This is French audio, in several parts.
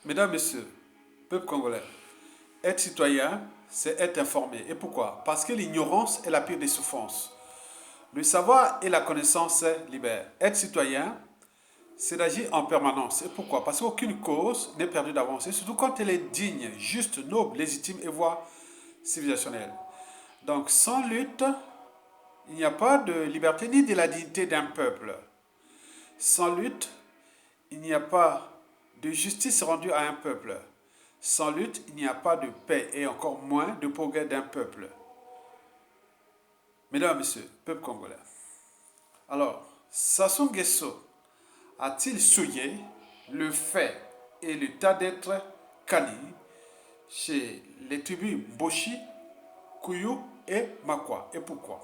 Mesdames, Messieurs, peuple congolais, être citoyen, c'est être informé. Et pourquoi? Parce que l'ignorance est la pire des souffrances. Le savoir et la connaissance libèrent. Être citoyen, c'est d'agir en permanence. Et pourquoi? Parce qu'aucune cause n'est perdue d'avance. Et surtout quand elle est digne, juste, noble, légitime et voire civilisationnelle. Donc sans lutte, il n'y a pas de liberté ni de la dignité d'un peuple. Sans lutte, il n'y a pas de justice rendue à un peuple. Sans lutte, il n'y a pas de paix et encore moins de progrès d'un peuple. Mesdames et messieurs, peuple congolais. Alors, Sassou Nguesso a-t-il souillé le fait et l'état d'être Kani chez les tribus Boshi, Kuyu et Makwa? Et pourquoi?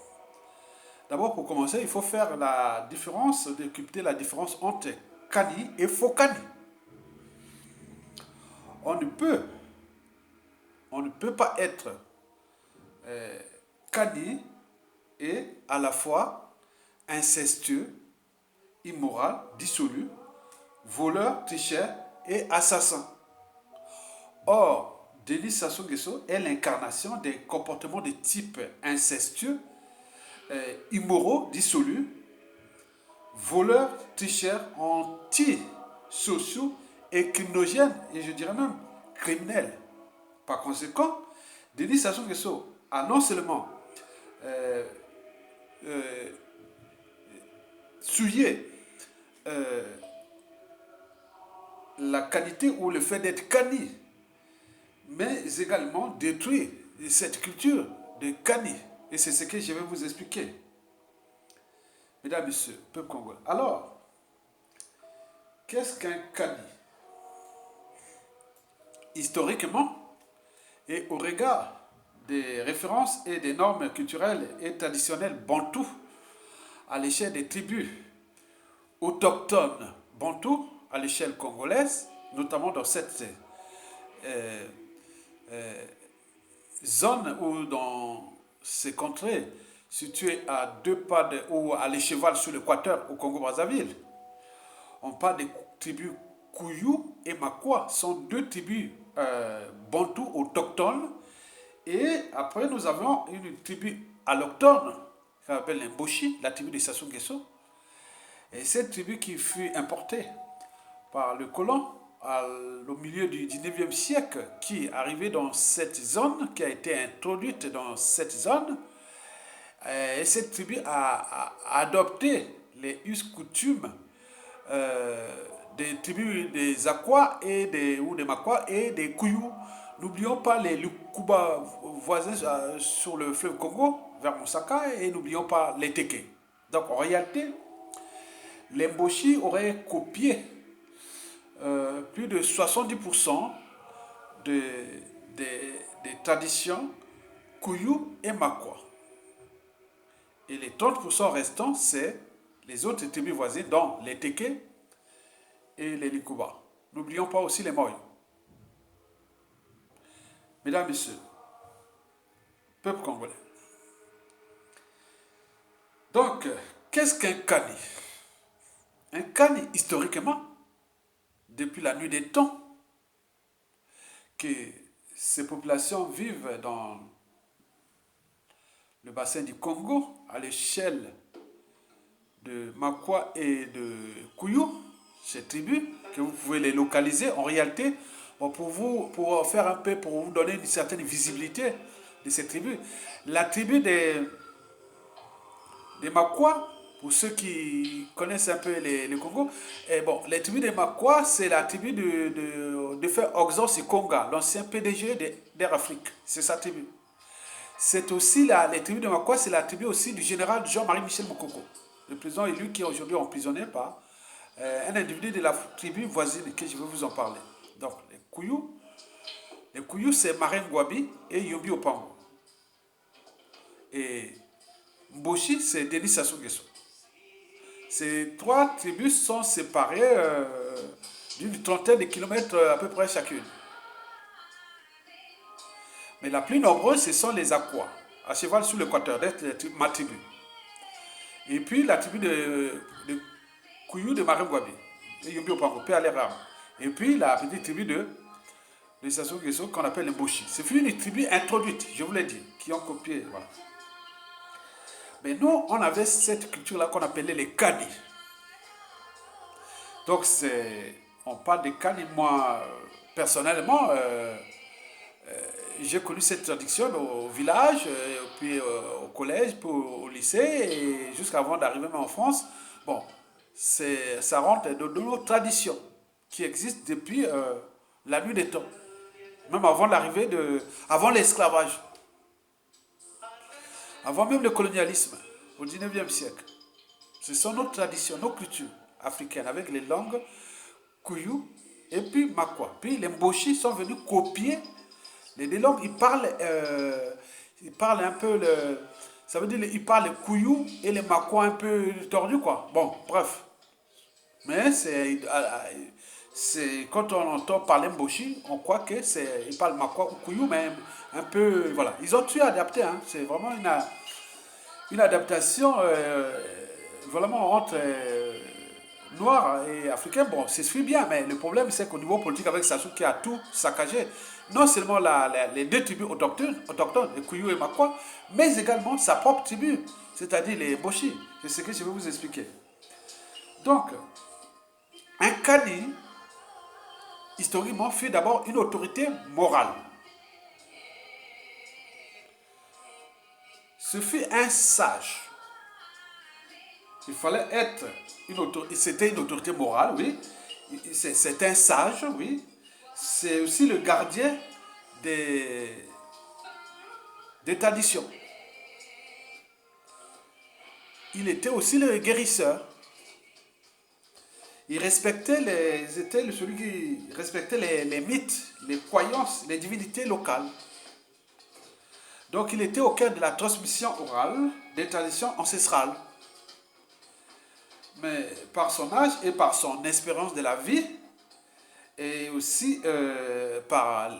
D'abord, pour commencer, il faut faire la différence, décrypter la différence entre Kani et Fokani. On ne peut, on ne peut pas être Kani et à la fois incestueux, immoral, dissolu, voleur, tricheur et assassin. Or, Denis Sassou Nguesso est l'incarnation des comportements de type incestueux, immoraux, dissolus, voleurs, tricheurs, antisociaux et criminogènes, et je dirais même criminels. Par conséquent, Denis Sassou Nguesso a non seulement euh, euh, souillé la qualité ou le fait d'être Kani, mais également détruit cette culture de Kani. Et c'est ce que je vais vous expliquer. Mesdames, Messieurs, peuple congolais. Alors, qu'est-ce qu'un Kani? Historiquement, et au regard des références et des normes culturelles et traditionnelles bantoues à l'échelle des tribus autochtones bantoues à l'échelle congolaise, notamment dans cette euh, euh, zone ou dans ces contrées situées à deux pas de, ou à l'écheval sur l'équateur au Congo-Brazzaville. On parle des tribus Kouyou et Makwa, sont deux tribus bantoues autochtones. Et après, nous avons une tribu alloctone, qu'on appelle les Boshi, la tribu de Sassou Nguesso. Et cette tribu qui fut importée par le colon au milieu du 19e siècle, qui est arrivé dans cette zone, qui a été introduite dans cette zone, et cette tribu a adopté les us coutumes des tribus des Aqua et ou des Makwa et des Kouyou. N'oublions pas les Lukuba voisins sur le fleuve Congo, vers Moussaka, et n'oublions pas les Teke. Donc en réalité, les Mboshi auraient copié plus de 70% de, des traditions Kouyou et Makwa. Et les 30% restants, c'est les autres tribus voisines, dont les Teke et les Likuba. N'oublions pas aussi les Moy. Mesdames, Messieurs, peuple congolais. Donc, qu'est-ce qu'un Kani? Un Kani, historiquement, depuis la nuit des temps, que ces populations vivent dans le bassin du Congo, à l'échelle de Makwa et de Kouyou, ces tribus, que vous pouvez les localiser en réalité, pour faire un peu, pour vous donner une certaine visibilité de ces tribus. La tribu des Makwa, pour ceux qui connaissent un peu le Congo, et bon, les tribus des Makwa, c'est la tribu de Frère Oxos et Konga, l'ancien PDG d'Air Afrique. C'est sa tribu. C'est aussi les tribus de Makwa, c'est la tribu aussi du général Jean-Marie Michel Mokoko, le président élu qui est aujourd'hui emprisonné par un individu de la tribu voisine que je vais vous en parler. Donc, les Kouyou c'est Marin Gwabi et Yobi Opango. Et Mboshi, c'est Denis Sassou Nguesso. Ces trois tribus sont séparées d'une trentaine de kilomètres à peu près chacune. Mais la plus nombreuse, ce sont les Aquas, à cheval sur l'équateur, ma tribu. Et puis la tribu de Kouyou de Marin Gwabi, et Yobi Opango, paix à l'air. Et puis la petite tribu de Sassou Nguesso qu'on appelle les Mboshi. C'est une tribu introduite, je vous l'ai dit, qui ont copié. Voilà. Mais nous, on avait cette culture-là qu'on appelait les Kani. Donc, on parle des Kani. Moi, personnellement, j'ai connu cette tradition au village, puis au collège, puis au lycée, et jusqu'avant d'arriver même en France. Bon, ça rentre de nos traditions qui existent depuis la nuit des temps, même avant l'arrivée avant l'esclavage, avant même le colonialisme, au 19e siècle. Ce sont nos traditions, nos cultures africaines, avec les langues Kouyou et puis Makwa. Puis les Mboshi sont venus copier les deux langues. Ils parlent un peu ça veut dire ils parlent le Kouyou et les Makwa un peu tordus, quoi. Bon, bref. Mais quand on entend parler Mboshi, on croit que ils parlent Makwa ou Kouyou, mais un peu, voilà. Ils ont tout adapté, hein. C'est vraiment une adaptation vraiment entre noirs et africains. Bon, c'est suit bien, mais le problème c'est qu'au niveau politique, avec Sassou qui a tout saccagé, non seulement les deux tribus autochtones, les Kouyou et Makwa, mais également sa propre tribu, c'est-à-dire les Mboshi. C'est ce que je vais vous expliquer. Donc, un Kani, historiquement, fut d'abord une autorité morale. Ce fut un sage. Il fallait être c'était une autorité morale, oui. C'est un sage, oui. C'est aussi le gardien des traditions. Il était aussi le guérisseur. Il respectait c'était celui qui respectait les mythes, les croyances, les divinités locales. Donc il était au cœur de la transmission orale des traditions ancestrales. Mais par son âge et par son expérience de la vie, et aussi par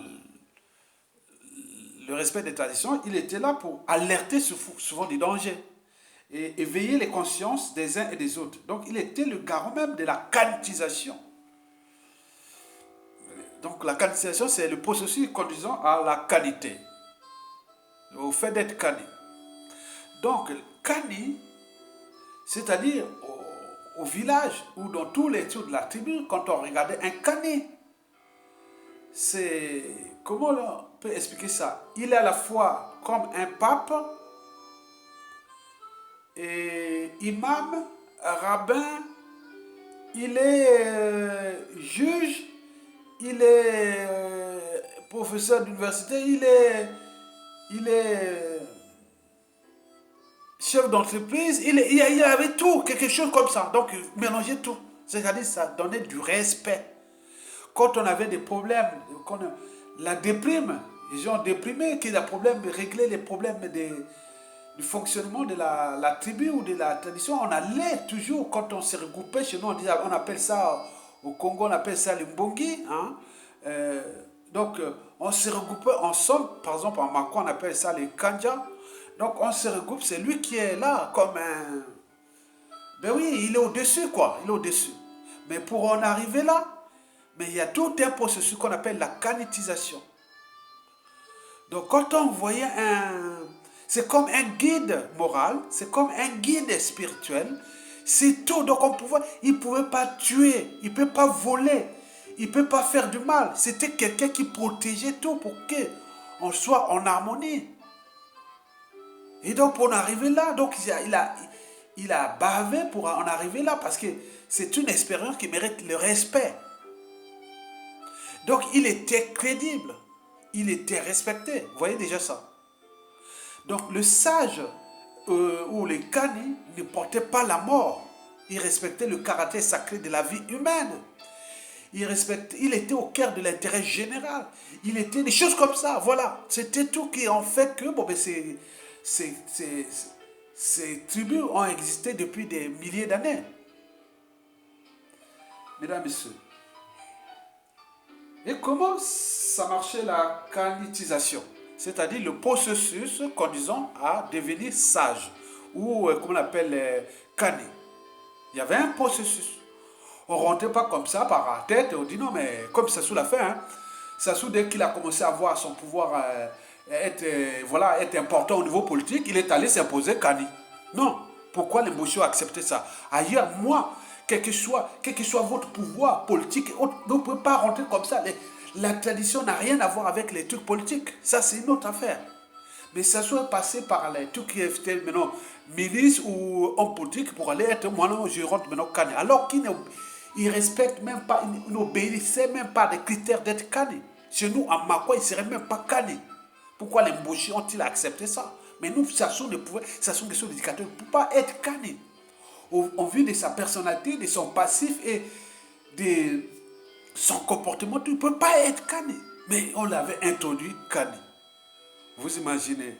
le respect des traditions, il était là pour alerter souvent des dangers et éveiller les consciences des uns et des autres. Donc il était le garant même de la canisation. Donc la canisation, c'est le processus conduisant à la qualité, au fait d'être cani. Donc cani, c'est-à-dire au village ou dans tous les tours de la tribu, quand on regardait un cani, c'est... Comment on peut expliquer ça? Il est à la fois comme un pape, et imam, rabbin, il est juge, il est professeur d'université, il est chef d'entreprise, il avait tout, quelque chose comme ça. Donc, mélanger tout. C'est-à-dire, ça donnait du respect. Quand on avait des problèmes, la déprime, les gens déprimés, qui a problème de régler les problèmes du fonctionnement de la tribu ou de la tradition, on allait toujours, quand on se regroupait chez nous, on appelle ça, au Congo, on appelle ça le mbongi. Hein? On se regroupait ensemble, par exemple en Makwa, on appelle ça les kanja. Donc on se regroupe, c'est lui qui est là comme un... Ben oui, il est au-dessus, quoi, il est au-dessus. Mais pour en arriver là, mais il y a tout un processus qu'on appelle la canitisation. Donc quand on voyait c'est comme un guide moral, c'est comme un guide spirituel, c'est tout. Donc il ne pouvait pas tuer, il ne peut pas voler, il ne peut pas faire du mal. C'était quelqu'un qui protégeait tout pour qu'on soit en harmonie. Et donc pour en arriver là, donc il a bavé pour en arriver là parce que c'est une expérience qui mérite le respect. Donc il était crédible, il était respecté. Vous voyez déjà ça. Donc le sage ou les Kani ne portaient pas la mort. Il respectait le caractère sacré de la vie humaine. Il était au cœur de l'intérêt général. Il était des choses comme ça. Voilà. C'était tout qui en fait que ces tribus ont existé depuis des milliers d'années. Mesdames et messieurs. Et comment ça marchait la canitisation? C'est-à-dire le processus conduisant à devenir sage, ou comme on appelle cani. Il y avait un processus. On ne rentrait pas comme ça par la tête. On dit non, mais comme Sassou l'a fait, hein, Sassou, dès qu'il a commencé à voir son pouvoir voilà, être important au niveau politique, il est allé s'imposer Kani. Non. Pourquoi les Mboshi ont accepté ça? Ailleurs, moi, quel que soit votre pouvoir politique, vous ne pouvez pas rentrer comme ça. La tradition n'a rien à voir avec les trucs politiques. Ça, c'est une autre affaire. Mais ça soit passé par les trucs qui étaient maintenant ministre ou homme politique pour aller être moi non, je rentre maintenant Kani. Alors qu'ils ne respectent même pas, ils n'obéissaient même pas des critères d'être Kani. Chez nous, à Makwa, ils ne seraient même pas Kani. Pourquoi les Mboshi ont-ils accepté ça? Mais nous, Sassou ne pouvait, Sassou Nguesso l'éducateur ne peut pas être Kani. Au vu de sa personnalité, de son passif et de son comportement, il ne peut pas être Kani. Mais on l'avait introduit Kani. Vous imaginez,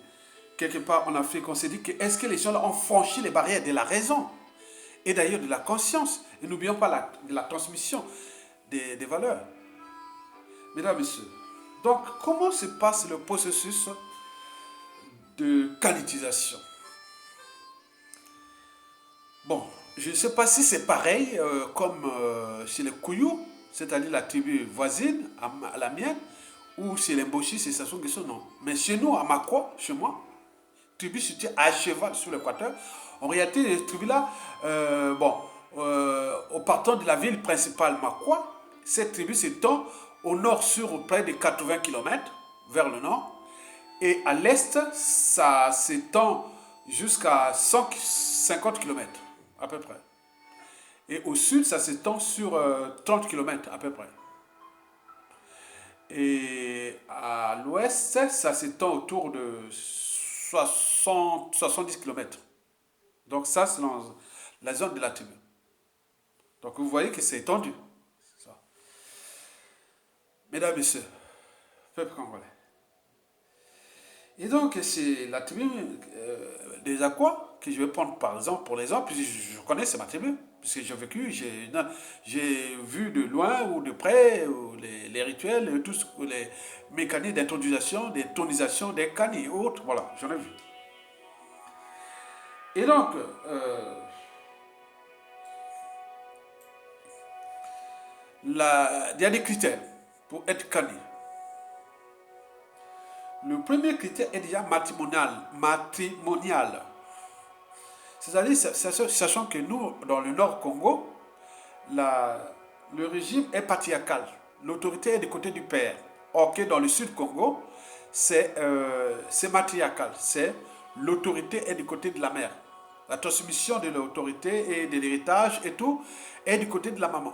quelque part en Afrique, on s'est dit que est-ce que les gens là ont franchi les barrières de la raison et d'ailleurs de la conscience. Et n'oublions pas la transmission des valeurs. Mesdames, Messieurs, donc comment se passe le processus de qualitisation? Bon, je ne sais pas si c'est pareil comme chez les Kouyou, c'est-à-dire la tribu voisine à la mienne, ou chez les Mboshi, c'est Sassou Nguesso, non. Mais chez nous, à Makwa, chez moi, tribu située à cheval sur l'équateur, en réalité, les tribus-là, au partant de la ville principale Makwa, cette tribu s'étend au nord sur près de 80 km vers le nord, et à l'est, ça s'étend jusqu'à 150 km à peu près. Et au sud, ça s'étend sur 30 km à peu près. Et à l'ouest, ça s'étend autour de 70 km. Donc ça, c'est la zone de la tribu. Donc vous voyez que c'est étendu. Ça. Mesdames et messieurs, peuple congolais. Et donc c'est la tribu des Aquas que je vais prendre par exemple pour l'exemple, puisque je connais, c'est ma tribu. Puisque j'ai vécu, j'ai vu de loin ou de près les rituels, tous les mécanismes d'intronisation, des tonisations, des canis et autres. Voilà, j'en ai vu. Et donc, il y a des critères pour être cani. Le premier critère est déjà matrimonial. C'est-à-dire, sachant que nous, dans le Nord Congo, le régime est patriarcal. L'autorité est du côté du père. Or que dans le Sud Congo, c'est matriarcal. C'est l'autorité est du côté de la mère. La transmission de l'autorité et de l'héritage et tout est du côté de la maman.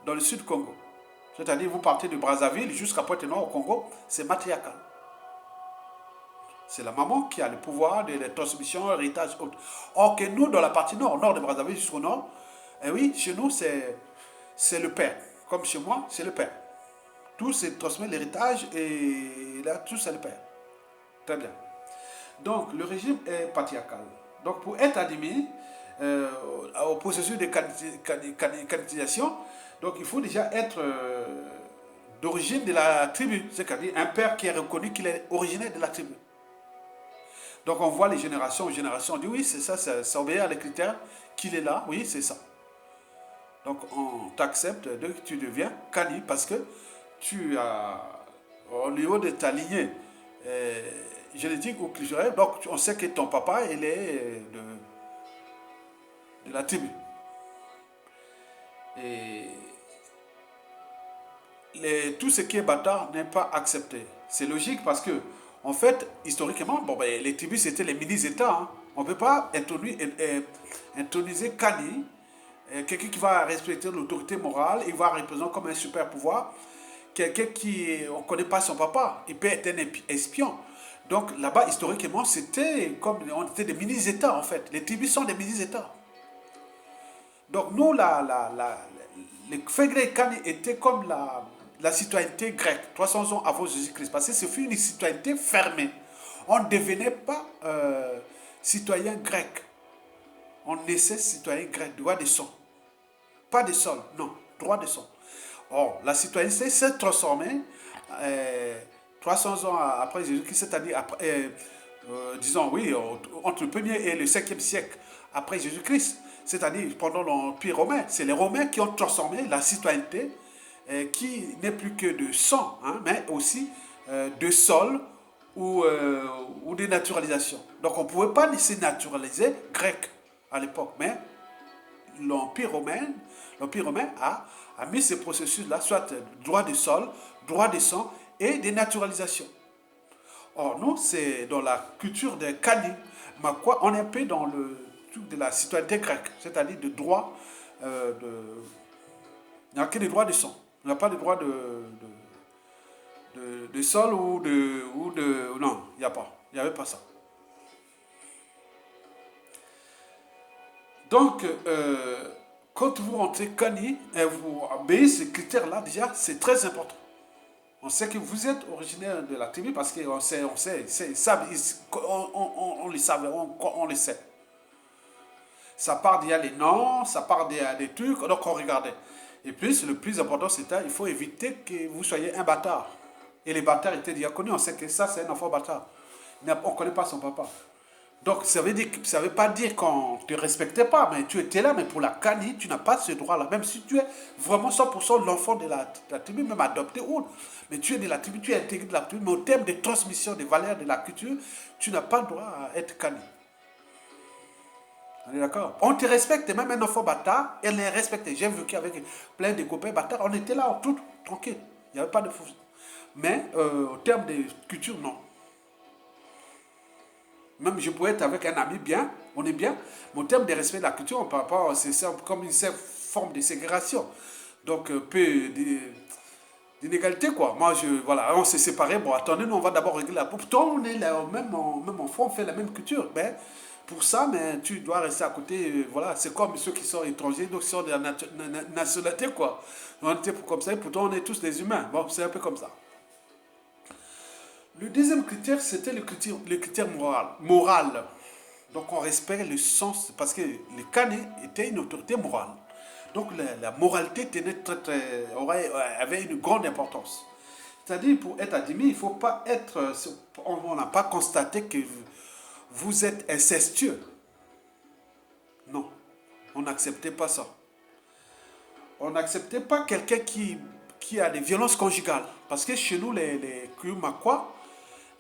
Dans le Sud Congo. C'est-à-dire, vous partez de Brazzaville jusqu'à Pointe-Noire au Congo, c'est matriarcal. C'est la maman qui a le pouvoir de la transmission, héritage, autre. Or que nous, dans la partie nord de Brazzaville jusqu'au nord, eh oui, chez nous, c'est le père. Comme chez moi, c'est le père. Tout se transmet l'héritage et là, tout c'est le père. Très bien. Donc, le régime est patriarcal. Donc, pour être admis au processus de canonisation, donc il faut déjà être d'origine de la tribu. C'est-à-dire un père qui est reconnu qu'il est originaire de la tribu. Donc on voit les générations, on dit oui, c'est ça, ça obéit à les critères qu'il est là, oui, c'est ça. Donc on t'accepte dès que tu deviens Kani parce que tu as, au niveau de ta lignée génétique ou culturelle, donc on sait que ton papa, il est de la tribu. Et tout ce qui est bâtard n'est pas accepté. C'est logique parce que en fait, historiquement, les tribus, c'était les mini-États. Hein. On ne peut pas introniser Kani, quelqu'un qui va respecter l'autorité morale, il va représenter comme un super pouvoir, quelqu'un qui, on ne connaît pas son papa, il peut être un espion. Donc là-bas, historiquement, c'était comme, on était des mini-États en fait. Les tribus sont des mini-États. Donc nous, les Fégré Kani étaient comme la citoyenneté grecque, 300 ans avant Jésus-Christ, parce que ce fut une citoyenneté fermée. On ne devenait pas citoyen grec. On naissait citoyen grec, droit de sang. Pas de sol, non, droit de sang. Or, la citoyenneté s'est transformée 300 ans après Jésus-Christ, c'est-à-dire disons, oui, entre le 1er et le 5e siècle après Jésus-Christ. c'est-à-dire pendant l'Empire romain. C'est les Romains qui ont transformé la citoyenneté qui n'est plus que de sang, hein, mais aussi de sol ou de naturalisation. Donc on ne pouvait pas se naturaliser grec à l'époque, mais l'Empire romain, a mis ce processus-là, soit droit de sol, droit de sang et des naturalisations. Or, nous, c'est dans la culture des Kani, Makwa, on est un peu dans le truc de la citoyenneté grecque, c'est-à-dire de droit, il n'y a que des droits de sang. Il n'y a pas de droit de sol non, il n'y a pas. Il n'y avait pas ça. Donc, quand vous rentrez Kani et vous obéissez ces critères-là, déjà, c'est très important. On sait que vous êtes originaire de la tribu parce qu'on sait, on le savait, on le sait. Ça part d'il y a les noms, ça part des trucs, donc on regardait. Et puis, le plus important, c'était il faut éviter que vous soyez un bâtard. Et les bâtards étaient déjà connus, on sait que ça, c'est un enfant bâtard. On ne connaît pas son papa. Donc, ça ne veut pas dire qu'on ne te respectait pas, mais tu étais là, mais pour la Kani, tu n'as pas ce droit-là. Même si tu es vraiment 100% l'enfant de la tribu, même adopté ou mais tu es de la tribu, tu es intégré de la tribu, mais au terme de transmission des valeurs de la culture, tu n'as pas le droit à être Kani. On est d'accord? On te respecte, même un enfant bâtard, elle est respectée. J'ai vécu avec plein de copains bâtards, on était là, tout tranquille. Il n'y avait pas de fou. Mais au terme de culture, non. Même je pourrais être avec un ami bien, on est bien, mais au terme de respect de la culture, on ne parle pas, c'est comme une forme de ségrégation. Donc, peu d'inégalité, quoi. Moi, voilà, on s'est séparés, bon, attendez, nous, on va d'abord régler la... Pourtant, on est là, même enfant, on fait la même culture, mais pour ça, mais tu dois rester à côté, voilà, c'est comme ceux qui sont étrangers, donc qui sont de la nationalité, quoi. On était comme ça, et pourtant, on est tous des humains. Bon, c'est un peu comme ça. Le deuxième critère, c'était le critère moral. Donc on respecte le sens, parce que les Kani étaient une autorité morale. Donc la moralité avait une grande importance. C'est-à-dire, pour être admis, il ne faut pas être... On n'a pas constaté que vous êtes incestueux. Non, on n'acceptait pas ça. On n'acceptait pas quelqu'un qui a des violences conjugales. Parce que chez nous, les Kumakwa,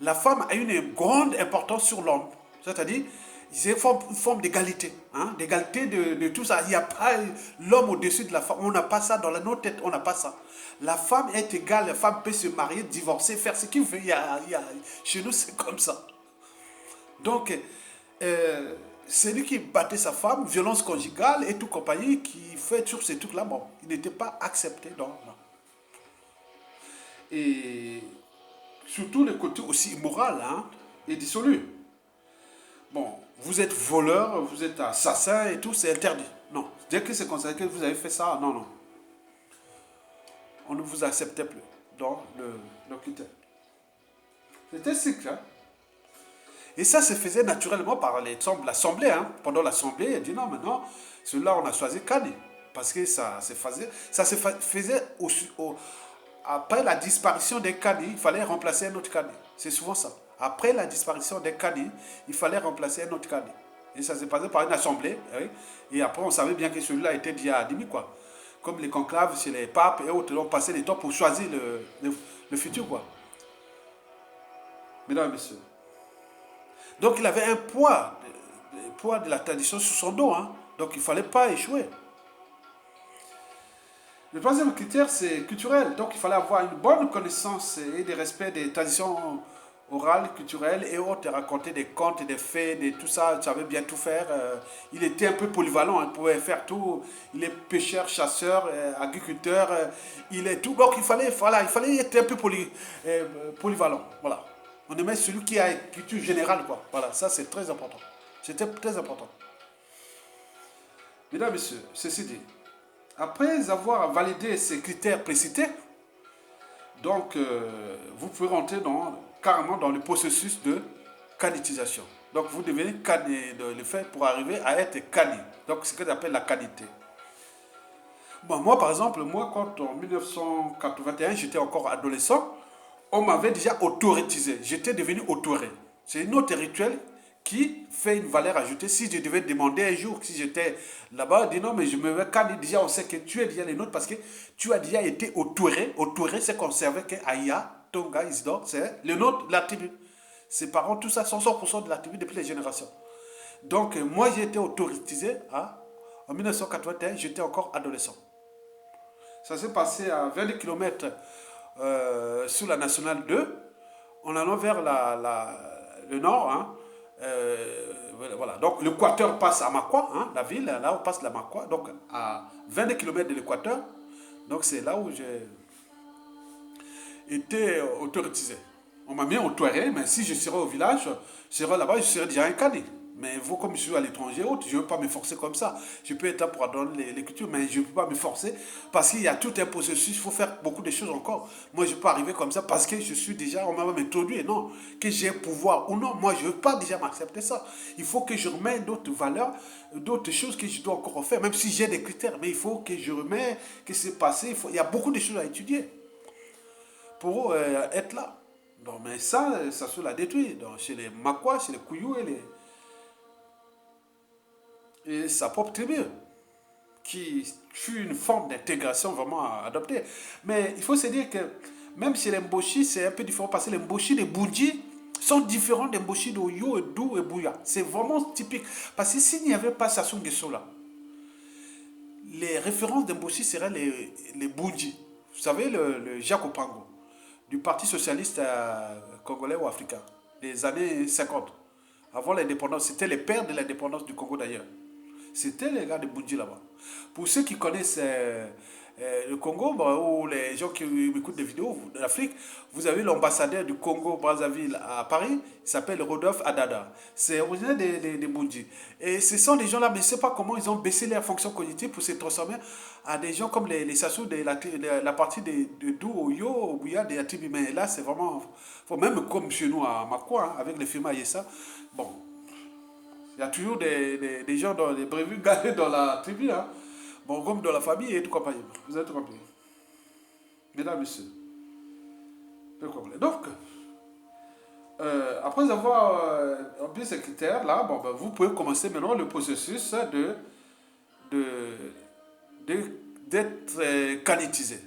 la femme a une grande importance sur l'homme. C'est-à-dire, c'est une forme d'égalité. Hein, d'égalité de tout ça. Il n'y a pas l'homme au-dessus de la femme. On n'a pas ça dans nos têtes. On n'a pas ça. La femme est égale. La femme peut se marier, divorcer, faire ce qu'il veut. Chez nous, c'est comme ça. Donc, celui qui battait sa femme, violence conjugale et tout compagnie, qui fait toujours ces trucs-là, bon, il n'était pas accepté. Non. Et... surtout le côté aussi immoral, hein, et dissolu. Bon, vous êtes voleur, vous êtes assassin et tout, c'est interdit. Non, dès que c'est considéré que vous avez fait ça, non. On ne vous acceptait plus dans le critère. C'était cycle, hein. Et ça se faisait naturellement par l'Assemblée. Hein. Pendant l'Assemblée, elle dit non, maintenant, celui-là, on a choisi Kani. Parce que ça se faisait après la disparition des Kani, il fallait remplacer un autre Kani. C'est souvent ça. Après la disparition des Kani, il fallait remplacer un autre Kani. Et ça s'est passé par une assemblée. Oui. Et après, on savait bien que celui-là était déjà admis, quoi. Comme les conclaves chez les papes et autres, on passait les temps pour choisir le futur, quoi. Mesdames et messieurs. Donc, il avait un poids de la tradition sur son dos. Hein. Donc, il ne fallait pas échouer. Le troisième critère, c'est culturel. Donc, il fallait avoir une bonne connaissance et des respects des traditions orales, culturelles et autres. Raconter des contes, des faits, tout ça. Il savait bien tout faire. Il était un peu polyvalent. Il pouvait faire tout. Il est pêcheur, chasseur, agriculteur. Il est tout. Donc, il fallait être un peu polyvalent. Voilà. On aimait celui qui a une culture générale, quoi. Voilà, ça c'est très important. C'était très important. Mesdames et messieurs, ceci dit, après avoir validé ces critères précités, donc vous pouvez rentrer carrément dans le processus de canitisation. Donc vous devenez le fait pour arriver à être cani. Donc c'est ce qu'on appelle la canité. Bon, moi par exemple, quand en 1981 j'étais encore adolescent, on m'avait déjà autorisé. J'étais devenu autoré. C'est un autre rituel qui fait une valeur ajoutée. Si je devais demander un jour, si j'étais là-bas, dis non, mais je me veux Kani, déjà on sait que tu es déjà les nôtres parce que tu as déjà été au Touré. Au Touré, c'est qu'on servait que Aïa, Tonga, Isidore, c'est le nôtre, la tribu. Ses parents, tout ça, sont 100% de la tribu depuis les générations. Donc, moi, j'ai été autorisé en 1981, j'étais encore adolescent. Ça s'est passé à 20 km sur la nationale 2, en allant vers le nord. Hein. Voilà. Donc, l'équateur passe à Makwa, hein, la ville, là où passe la Makwa, donc à 20 km de l'équateur. Donc, c'est là où j'ai été autorisé. On m'a mis au Touareg, mais si je serais au village, je serais là-bas, je serais déjà incarné. Mais vous, comme je suis à l'étranger, je ne veux pas me forcer comme ça. Je peux être là pour donner les cultures, mais je ne peux pas me forcer parce qu'il y a tout un processus, il faut faire beaucoup de choses encore. Moi, je peux arriver comme ça parce que je suis déjà, on m'a même introduit, non, que j'ai pouvoir ou non. Moi, je ne veux pas déjà m'accepter ça. Il faut que je remette d'autres valeurs, d'autres choses que je dois encore faire, même si j'ai des critères, mais il faut que je remette, que c'est passé. Il y a beaucoup de choses à étudier pour être là. Donc, mais ça se l'a détruit. Donc, chez les Makwa, chez les Kouyou et sa propre tribu, qui fut une forme d'intégration vraiment adoptée. Mais il faut se dire que même chez les Mboshi, c'est un peu différent parce que les Mboshi, les Boudji sont différents des Mboshi d'Oyo, Dou et Bouya. C'est vraiment typique. Parce que s'il n'y avait pas Sassou Nguesso là, les références des Mboshi seraient les Boudji. Vous savez, le Jacques Opango, du Parti socialiste congolais ou africain, des années 50. Avant l'indépendance, c'était les pères de l'indépendance du Congo d'ailleurs. C'était les gars de Boudji là-bas. Pour ceux qui connaissent le Congo, ou les gens qui écoutent des vidéos de l'Afrique, vous avez l'ambassadeur du Congo Brazzaville à Paris, il s'appelle Rodolphe Adada. C'est originaire de Boudji. Et ce sont des gens-là, mais je ne sais pas comment ils ont baissé leur fonction cognitive pour se transformer à des gens comme les Sassou de la partie de Dou, Oyo, Obouya, de Atibi. Mais là, c'est vraiment. Même comme chez nous à Makwa, hein, avec les films Ayessa, bon. Il y a toujours des gens, des prévus gardés dans la tribu, hein. Bon, comme dans la famille et tout compagnie. Vous avez tout compris. Mesdames, messieurs. Donc, après avoir rempli ces critères-là, bon, ben, vous pouvez commencer maintenant le processus d'être canitisé.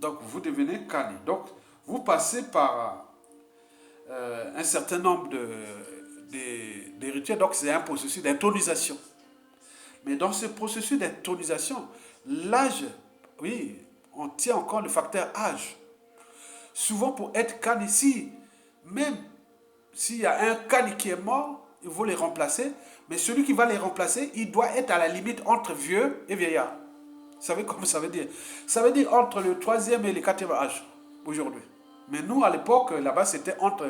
Donc, vous devenez cani. Donc, vous passez par un certain nombre de rituels. Donc, c'est un processus d'intronisation. Mais dans ce processus d'intronisation, l'âge, oui, on tient encore le facteur âge. Souvent, pour être cani, même s'il y a un cani qui est mort, il faut les remplacer. Mais celui qui va les remplacer, il doit être à la limite entre vieux et vieillard. Vous savez comment ça veut dire? Ça veut dire entre le troisième et le quatrième âge, aujourd'hui. Mais nous, à l'époque, là-bas, c'était entre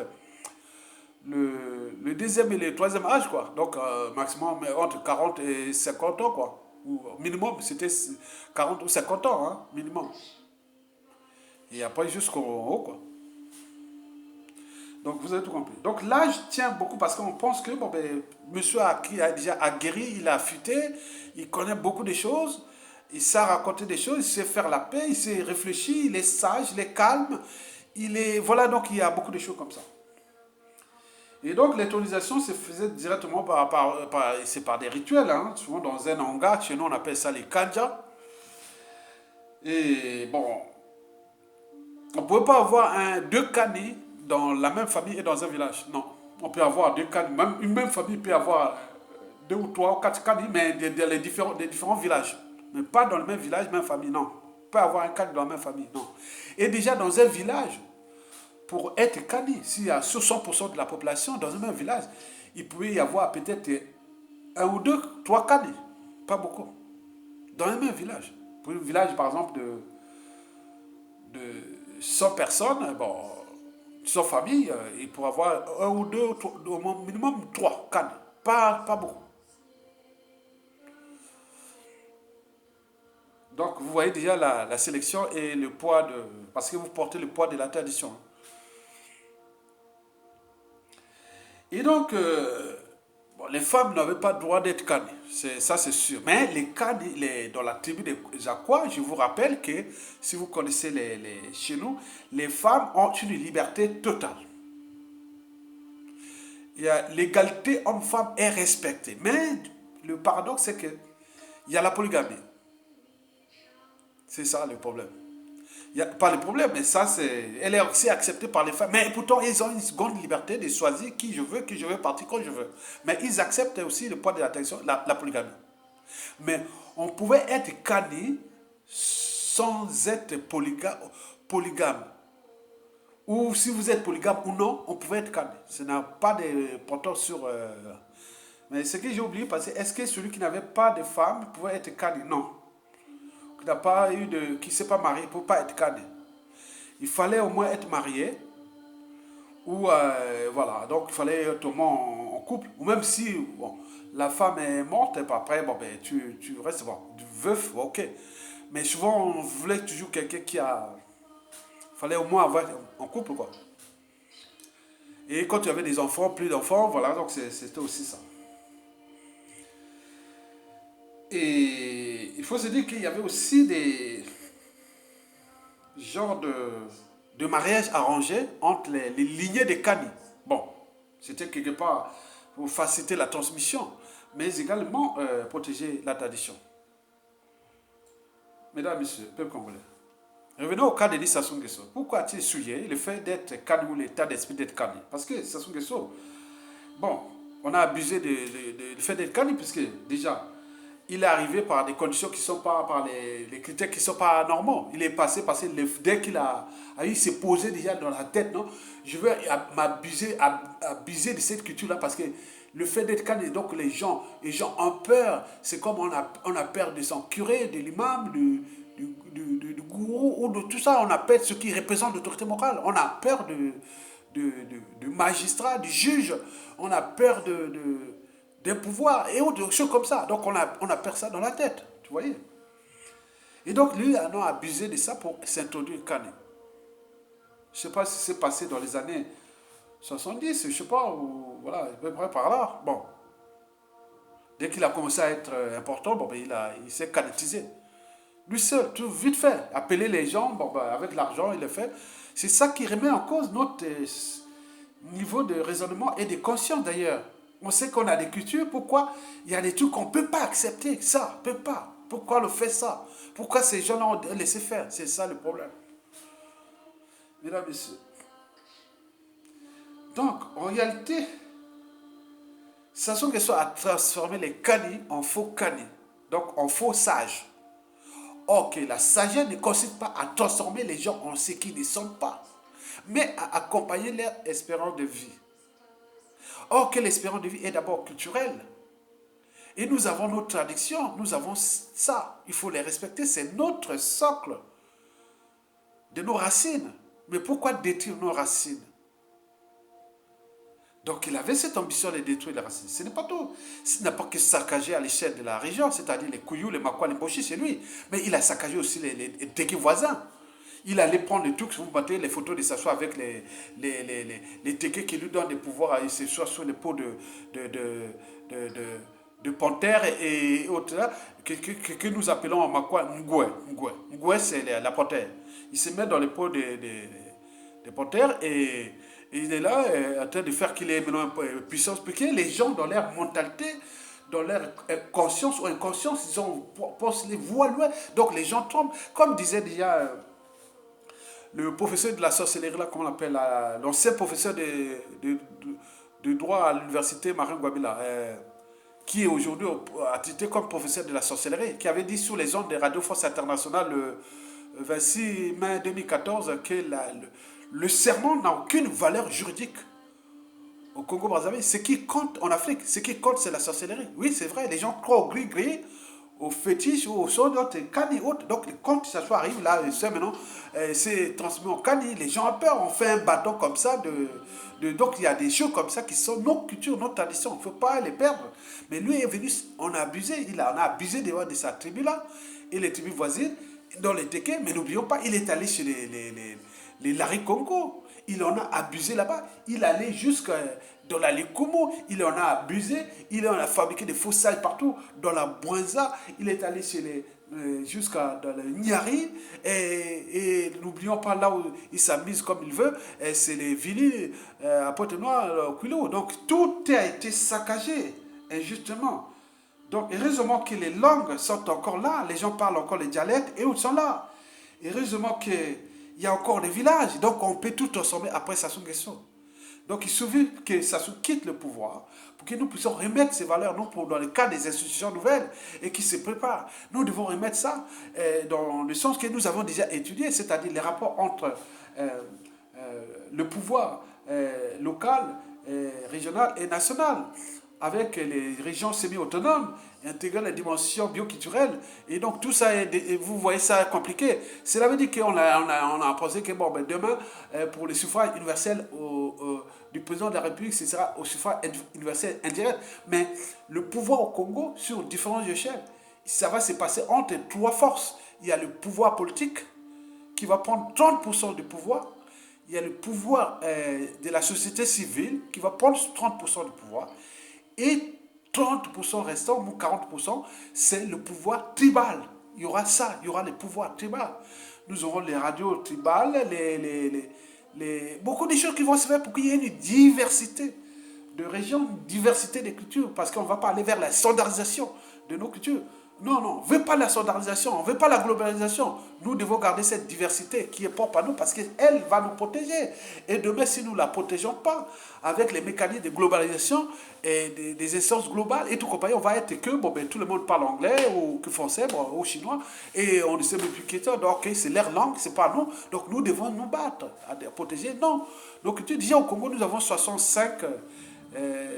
le deuxième et le troisième âge, quoi. Donc, maximum entre 40 et 50 ans, quoi. Ou minimum, c'était 40 ou 50 ans, hein, minimum. Et après, jusqu'au haut, quoi. Donc, vous avez tout compris. Donc, l'âge tient beaucoup parce qu'on pense que, bon, ben, monsieur a déjà aguerri, il a affûté, il connaît beaucoup de choses, il sait raconter des choses, il sait faire la paix, il sait réfléchir, il est sage, il est calme, il est... Voilà, donc il y a beaucoup de choses comme ça. Et donc l'intronisation se faisait directement c'est par des rituels, hein. Souvent dans un hangar, chez nous on appelle ça les kanja. Et bon, on ne pouvait pas avoir deux kani dans la même famille et dans un village. Non, on peut avoir deux kani. Même une même famille peut avoir deux ou trois ou quatre kani, mais des différents villages. Mais pas dans le même village, même famille, non. On peut avoir un kani dans la même famille, non. Et déjà dans un village, pour être cani, s'il y a 60% de la population dans un même village, il pouvait y avoir peut-être un ou deux, trois cani, pas beaucoup, dans un même village. Pour un village, par exemple, de 100 personnes, bon, 100 familles, il pourrait avoir un ou deux, au minimum trois cani, pas beaucoup. Donc, vous voyez déjà la sélection et le poids de... Parce que vous portez le poids de la tradition. Et donc, bon, les femmes n'avaient pas le droit d'être canées, ça c'est sûr. Mais les canées, dans la tribu des Aqua, je vous rappelle que, si vous connaissez chez nous, les femmes ont une liberté totale. l'égalité homme-femme est respectée. Mais le paradoxe, c'est qu'il y a la polygamie. C'est ça le problème. Il y a pas le problème, mais ça, elle est aussi acceptée par les femmes. Mais pourtant, ils ont une seconde liberté de choisir qui je veux, partir quand je veux. Mais ils acceptent aussi le poids de l'attention, la polygamie. Mais on pouvait être canné sans être polygame. Ou si vous êtes polygame ou non, on pouvait être canné. Ça n'a pas de porteur sur... Mais ce que j'ai oublié, parce que est-ce que celui qui n'avait pas de femme pouvait être canné? Non. Qui ne s'est pas marié ne peut pas être canné. Il fallait au moins être marié. Ou voilà, donc il fallait être au moins en couple. Ou même si bon, la femme est morte, et après, bon, ben, tu restes bon, veuf, ok. Mais souvent, on voulait toujours quelqu'un qui a... Il fallait au moins avoir en couple, quoi. Et quand tu avais des enfants, plus d'enfants, voilà, donc c'était aussi ça. Et il faut se dire qu'il y avait aussi des genres de mariages arrangés entre les lignées de Kani. Bon, c'était quelque part pour faciliter la transmission, mais également protéger la tradition. Mesdames, Messieurs, peuple congolais, revenons au cas de Sassou Nguesso. Pourquoi a-t-il souillé le fait d'être Kani ou l'état d'esprit d'être Kani? Parce que Sassou Nguesso, bon, on a abusé du fait d'être Kani, puisque déjà, il est arrivé par des conditions qui ne sont pas, par les critères qui ne sont pas normaux. Il est passé, dès qu'il il s'est posé déjà dans la tête, non, je veux abuser de cette culture-là parce que le fait d'être calme, donc les gens ont peur. C'est comme on a peur de son curé, de l'imam, du gourou, ou de tout ça. On a peur de ce qui représente l'autorité morale. On a peur du magistrat, du juge. On a peur des pouvoirs et autres choses comme ça. Donc on a perdu ça dans la tête, tu voyez. Et donc lui, on a abusé de ça pour s'introduire Kani. Je ne sais pas si c'est passé dans les années 70, je ne sais pas, ou voilà, à peu près par là. Bon, dès qu'il a commencé à être important, bon, ben, il s'est canétisé. Lui seul, tout vite fait, appeler les gens, bon, ben, avec l'argent, il le fait. C'est ça qui remet en cause notre niveau de raisonnement et de conscience d'ailleurs. On sait qu'on a des cultures, pourquoi il y a des trucs qu'on ne peut pas accepter, ça, on ne peut pas. Pourquoi le fait ça? Pourquoi ces gens-là ont laissé faire? C'est ça le problème. Mesdames, Messieurs. Donc, en réalité, Sassou Nguesso a transformé les Kani en faux Kani, donc en faux sages. Or que la sagesse ne consiste pas à transformer les gens en ce qu'ils ne sont pas, mais à accompagner leur espérance de vie. Or que l'espérance de vie est d'abord culturelle. Et nous avons nos traditions, nous avons ça. Il faut les respecter, c'est notre socle de nos racines. Mais pourquoi détruire nos racines? Donc il avait cette ambition de détruire les racines. Ce n'est pas tout. Ce n'est pas que saccagé à l'échelle de la région, c'est-à-dire les Kouyou, les Makwa, les Mochi, c'est lui. Mais il a saccagé aussi les Teki voisins. Il allait prendre les trucs, vous mettez les photos de s'asseoir avec les Teki qui lui donnent des pouvoirs, il s'assoit sur les peaux de panthère et autres, que nous appelons en Makwa Ngwe. Ngwe, c'est la panthère. Il se met dans les peaux des panthères et il est là en train de faire qu'il ait maintenant une puissance, parce que les gens dans leur mentalité, dans leur conscience ou inconscience, pensent les voient loin, donc les gens tombent. Comme disait déjà le professeur de la sorcellerie, là, comment on l'appelle, l'ancien professeur de droit à l'université Marin Guabila, qui est aujourd'hui attitré comme professeur de la sorcellerie, qui avait dit sur les ondes de Radio France Internationale le 26 mai 2014 que le serment n'a aucune valeur juridique au Congo-Brazzaville. Ce qui compte en Afrique, ce qui compte, c'est la sorcellerie. Oui, c'est vrai, les gens croient au gris-gris, au fétiche, au son d'autres, cani autres. Donc, quand ça soit arrive là, c'est maintenant, c'est transmis au cani. Les gens ont peur, on fait un bâton comme ça. Donc, il y a des choses comme ça qui sont nos cultures, nos traditions. Il ne faut pas les perdre. Mais lui est venu, on a abusé, on a abusé de sa tribu-là, et les tribus voisines, dans les Téké, mais n'oublions pas, il est allé chez les Larry Congo. Il en a abusé là-bas. Il allait jusqu'à dans la Likumo. Il en a abusé. Il en a fabriqué des faux sages partout. Dans la Bouenza, il est allé chez jusqu'à dans le Niari, et n'oublions pas là où ils s'amusent comme ils veulent, c'est les villes à Pointe-Noire, Quilo. Donc tout a été saccagé, injustement. Donc heureusement que les langues sont encore là, les gens parlent encore les dialectes, et où sont là. Heureusement qu'il y a encore des villages, donc on peut tout transformer après Sassou Nguesso. Donc il suffit que Sassou quitte le pouvoir pour que nous puissions remettre ces valeurs, non pour dans le cas des institutions nouvelles et qui se préparent. Nous devons remettre ça dans le sens que nous avons déjà étudié, c'est-à-dire les rapports entre le pouvoir local, régional et national, avec les régions semi-autonomes, intégrant la dimension bioculturelle. Et donc tout ça, vous voyez ça compliqué. Cela veut dire qu'on a pensé que bon, ben, demain, pour le suffrage universel du président de la République, ce sera au suffrage universel indirect. Mais le pouvoir au Congo, sur différentes échelles, ça va se passer entre trois forces. Il y a le pouvoir politique, qui va prendre 30% du pouvoir. Il y a le pouvoir de la société civile, qui va prendre 30% du pouvoir. Et 30% restant, ou 40%, c'est le pouvoir tribal. Il y aura ça, il y aura les pouvoirs tribaux. Nous aurons les radios tribales, beaucoup de choses qui vont se faire pour qu'il y ait une diversité de régions, une diversité des cultures, parce qu'on ne va pas aller vers la standardisation de nos cultures. Non, non, on ne veut pas la standardisation, on ne veut pas la globalisation. Nous devons garder cette diversité qui est propre à nous parce qu'elle va nous protéger. Et demain, si nous ne la protégeons pas avec les mécanismes de globalisation et des instances globales et tout compagnie, on va être que bon, ben, tout le monde parle anglais ou que français bon, ou chinois et on ne sait même plus qui est. Donc, ok, c'est leur langue, c'est pas nous. Donc, nous devons nous battre à protéger. Non. Donc, tu disais au Congo, nous avons 65,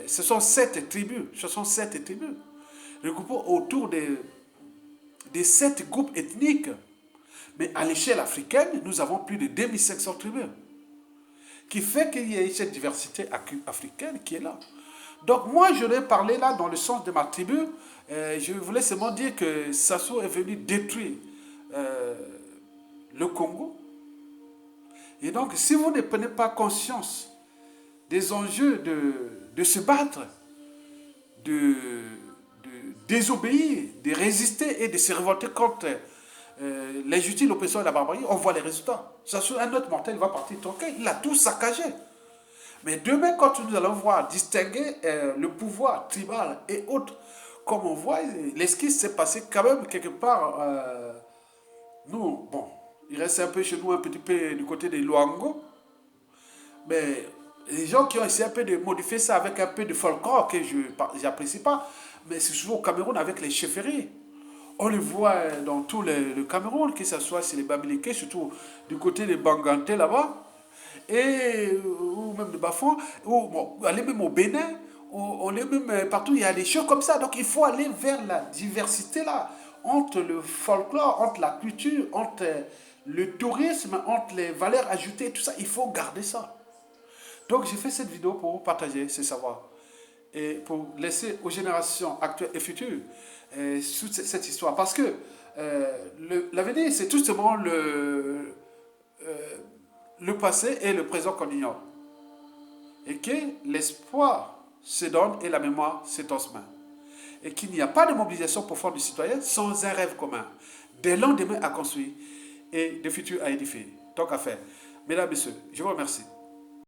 ce sont 7 tribus. 67 tribus regroupées autour des 7 groupes ethniques. Mais à l'échelle africaine, nous avons plus de 2500 tribus. Qui fait qu'il y ait cette diversité africaine qui est là. Donc moi, je l'ai parlé là dans le sens de ma tribu. Je voulais seulement dire que Sassou est venu détruire le Congo. Et donc, si vous ne prenez pas conscience des enjeux de se battre, de désobéir, de résister et de se révolter contre l'injustice, l'oppression et la barbarie, on voit les résultats. Sassou, un autre mortel, il va partir tranquille, il a tout saccagé. Mais demain, quand nous allons voir distinguer le pouvoir tribal et autres, comme on voit, l'esquisse s'est passé quand même quelque part. Nous, bon, il reste un peu chez nous, un petit peu du côté des Luango, mais les gens qui ont essayé un peu de modifier ça avec un peu de folklore que je n'apprécie pas, mais c'est souvent au Cameroun avec les chefferies. On le voit dans tout le Cameroun, que ce soit chez les Bamileke, surtout du côté des Banganté là-bas, et, ou même de Bafon, ou bon, aller même au Bénin, on est même partout, il y a des choses comme ça. Donc il faut aller vers la diversité là, entre le folklore, entre la culture, entre le tourisme, entre les valeurs ajoutées, tout ça, il faut garder ça. Donc j'ai fait cette vidéo pour partager ce savoir et pour laisser aux générations actuelles et futures toute cette histoire. Parce que l'avenir, c'est tout simplement le passé et le présent qu'on ignore. Et que l'espoir se donne et la mémoire se transmet. Et qu'il n'y a pas de mobilisation profonde du citoyen sans un rêve commun, des lendemains à construire et des futurs à édifier. Tant qu'à faire. Mesdames, Messieurs, je vous remercie.